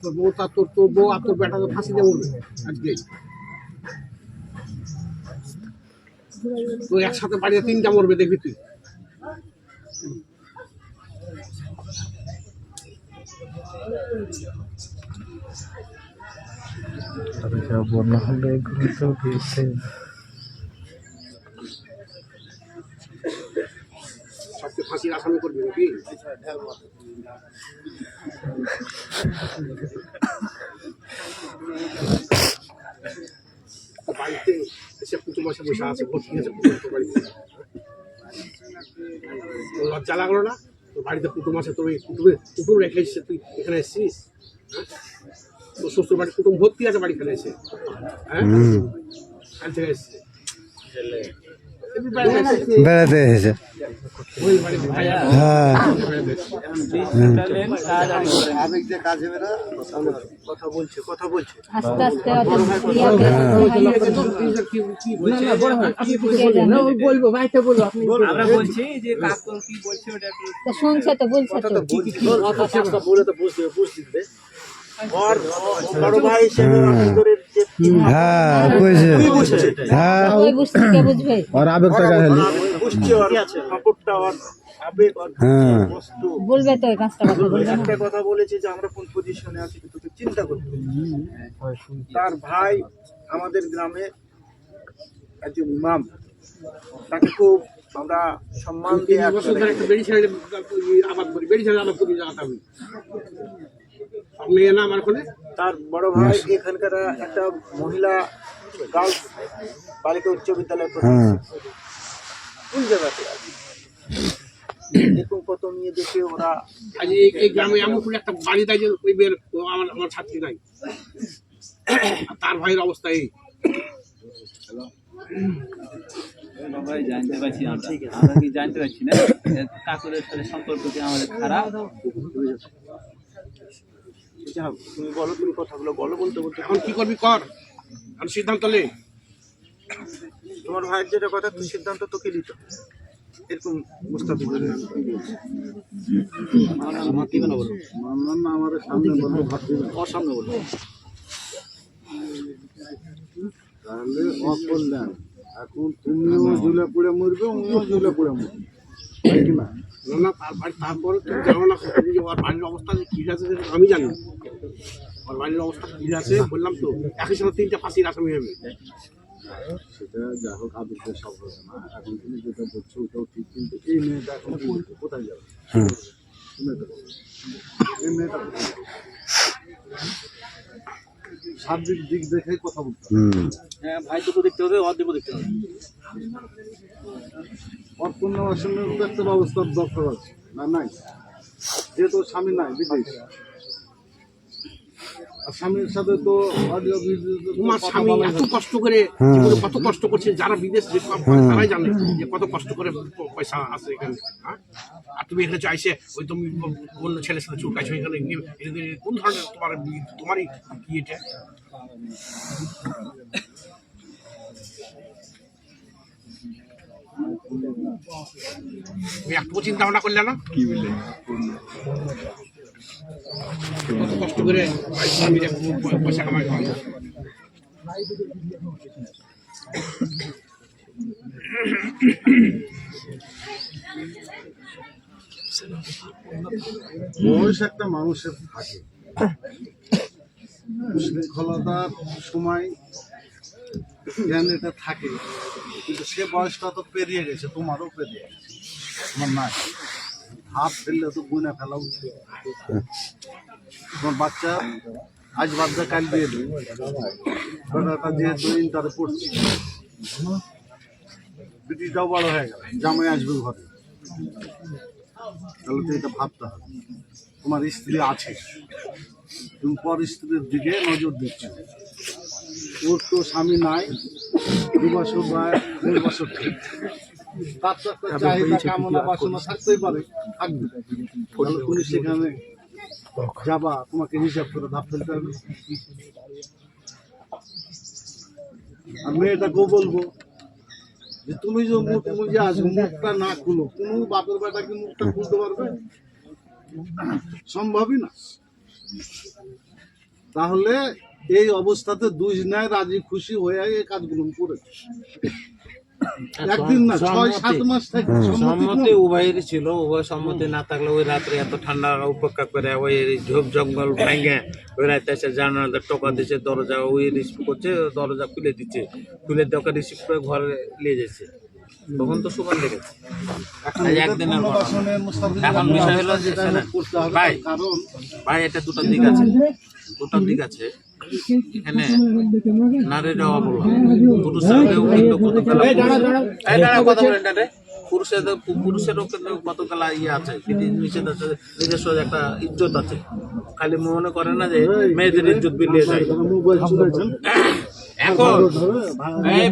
তোর বউ তোর বউ আর তোর বেটা তো ফাঁসি দিয়ে উঠবে আজকে। তো একসাথে বাড়িতে তিনটা মরবে দেখবি তুই। বন্যা হলে এগুলো তো দিয়েছে। সবকে ফাঁসির আসামি করবি নাকি? বাড়িতে এসে কুটুম বসে বসে আছে, ভোট নিয়েছে বাড়িতে। লজ্জা লাগলো না? তোর বাড়িতে কুটুম আছে, তোর কুটুম রেখে এসেছে, তুই এখানে এসেছিস? তোর শ্বশুর বাড়ির কুটুম ভর্তি আছে বাড়িখানে এসে। হ্যাঁ, কাল থেকে এসছে, বেড়াতে এসেছে। কথা বলছে আস্তে আস্তে বলবো বাড়িতে বলবো, আমরা বলছি যে কাকু কি বলছে ওটা একটু শুনছে তো, বলছে তো। বলে তো বুঝতে और बड़ भाई से अंदर হ্যাঁ বুঝছে, হ্যাঁ ওই বুঝতে কে বুঝবে? আর আবেগ টাকা হলো। বুঝছে আর কাপড়টা আর আবেগ আর হ্যাঁ বস্তু বলবে তো, এই পাঁচটা কথা বলবে না। একটা কথা বলেছে যে আমরা কোন পজিশনে আছি তোকে চিন্তা করতে হবে। তার ভাই আমাদের গ্রামে একজন ইমাম, তাকে খুব আমরা সম্মান দিয়ে একটা বেড়ি ছেড়ে আবাদ করি, বেড়ি ছেড়ে আবাদ করি জায়গাটা আমি মেয়ে না আমার ওখানে। তার বড় ভাই এখানকার একটা মহিলা গার্লস বালিকা উচ্চ বিদ্যালয় কোন জায়গাতে আছে দেখুন কত নিয়ে দেখে ওরা আজ এই গ্রামে এমন কোনো একটা বাড়ি দেয় যে ওই বের আমার ছাত্রী নাই, তার ভাইয়ের অবস্থা এই। সবাই জানতে পারছি, আমরা কি জানতে পারছি না কাকুরের সাথে সম্পর্ক কি আমাদের খারাপ। তুমি বলো, তুমি কথাগুলো বলো, বলতে এখন কি করবি কর, আর সিদ্ধান্ত নে। তোমার ভাইয়ের যেটা কথা তুই সিদ্ধান্ত তোকে দিত এরকম মুস্তাফিজ সামনে বলো তাহলে অকল্যাণ। এখন তুমিও ঝুলে পড়ে মরবে, উনিও ঝুলে পড়ে মরবে, তাই কি না? না তারপরে তুমি জানো না যে ওর বাড়ির অবস্থা কি আছে, আমি জানি ওর বাড়ির অবস্থা কি আছে। বললাম তো একই সঙ্গে তিনটা ফাঁসির আসামি হবে। সেটা যা হোক আবেগের সব হবে না। এখন তুমি যেটা বলছো ওটাও ঠিক, কিন্তু এই মেয়েটা এখন কোথায় যাবে? এই মেয়েটা সার্বিক দিক দেখে কথা বলতে হবে। হ্যাঁ ভাই দুটো দেখতে হবে, ওর দিকেও দেখতে হবে। ওর পুনর্বাসনের তো একটা ব্যবস্থার দরকার আছে না? নাই, যেহেতু স্বামী নাই বিদেশ, আর স্বামীর সাথে তো অডিও ভিডিও তোমার স্বামী এত কষ্ট করে কত কষ্ট করছে, যারা বিদেশ যে তারাই জানে যে কত কষ্ট করে পয়সা আছে এখানে। আর তুমি এখানে চাইছে ওই তুমি অন্য ছেলের সাথে চুলকাইছো এখানে, কোন ধরনের তোমারই কি এটা? তুমি একটু চিন্তা ভাবনা করলে না? কি বললে কত কষ্ট করে পয়সা কামাই হয়। বয়স একটা মানুষের থাকে, শৃঙ্খলতার সময় জ্ঞান এটা থাকে, কিন্তু সে বয়সটা তো পেরিয়ে গেছে, তোমারও পেরিয়ে গেছে, তোমার নাই। হাত ফেললে তো গুনে ফেলা উচিত। তোমার বাচ্চা আজ বাচ্চা কাল দিয়ে দেবে, বেটাটা যেহেতু ইন্টারে পড়ছে, বিটিটাও বড় হয়ে গেল, জামাই আসবে ঘরে, তাহলে তো এটা ভাবতে হবে। তোমার স্ত্রী আছে, তুমি পর স্ত্রীর দিকে নজর দিচ্ছ। ওর তো স্বামী নাই, 2 বছর বা 1.5 বছর, তার তো একটা চাহিদা কামনা বাসনা থাকতেই পারে, থাকবে। তাহলে তুমি সেখানে যাবা, তোমাকে হিসাব করে ধাপ ফেলতে হবে। আর মেয়েটাকেও বলবো যে তুমি যে আসবে, মুখটা না খুলো। কোনো বাপের বেটা কি মুখটা খুলতে পারবে? সম্ভবই না। তাহলে এই অবস্থাতে দুই ন্যায় রাজি খুশি হয়ে এই কাজগুলো করেছে। একদিন না, 6-7 মাস থেকে সম্মতি উভয়েরই ছিল। উভয় সম্মতি না থাকলে ওই রাত্রে এত ঠান্ডা উপেক্ষা করে ওই ঝোপ জঙ্গল ভেঙে ওই রাতে এসে জানালা টোকা দিচ্ছে, দরজা ওই রিসিভ করছে, দরজা খুলে দিচ্ছে, খুলে দিয়ে ওকে রিসিভ করে ঘরে নিয়ে যাচ্ছে। তখন তো সুগান দেখেছে এখন এই এটা একদিনের ঘটনা। পুনর্বাসনের মুস্তাফিজুর এখন বিষয় হলো যে এটা শোনেন, করতে হবে, ভাই কারণ ভাই এটা দুটো দিক আছে, এখানে নারীরা অবলা, পুরুষেরও কিন্তু কথা বলেন না রে, পুরুষেরও কিন্তু কতগুলা ইয়ে আছে, নিষেধ আছে, নিজস্ব একটা ইজ্জত আছে। খালি মনে করে না যে মেয়েদের ইজ্জত বিলিয়ে যায়। মোবাইল চুরেছেন এখন ধরে এই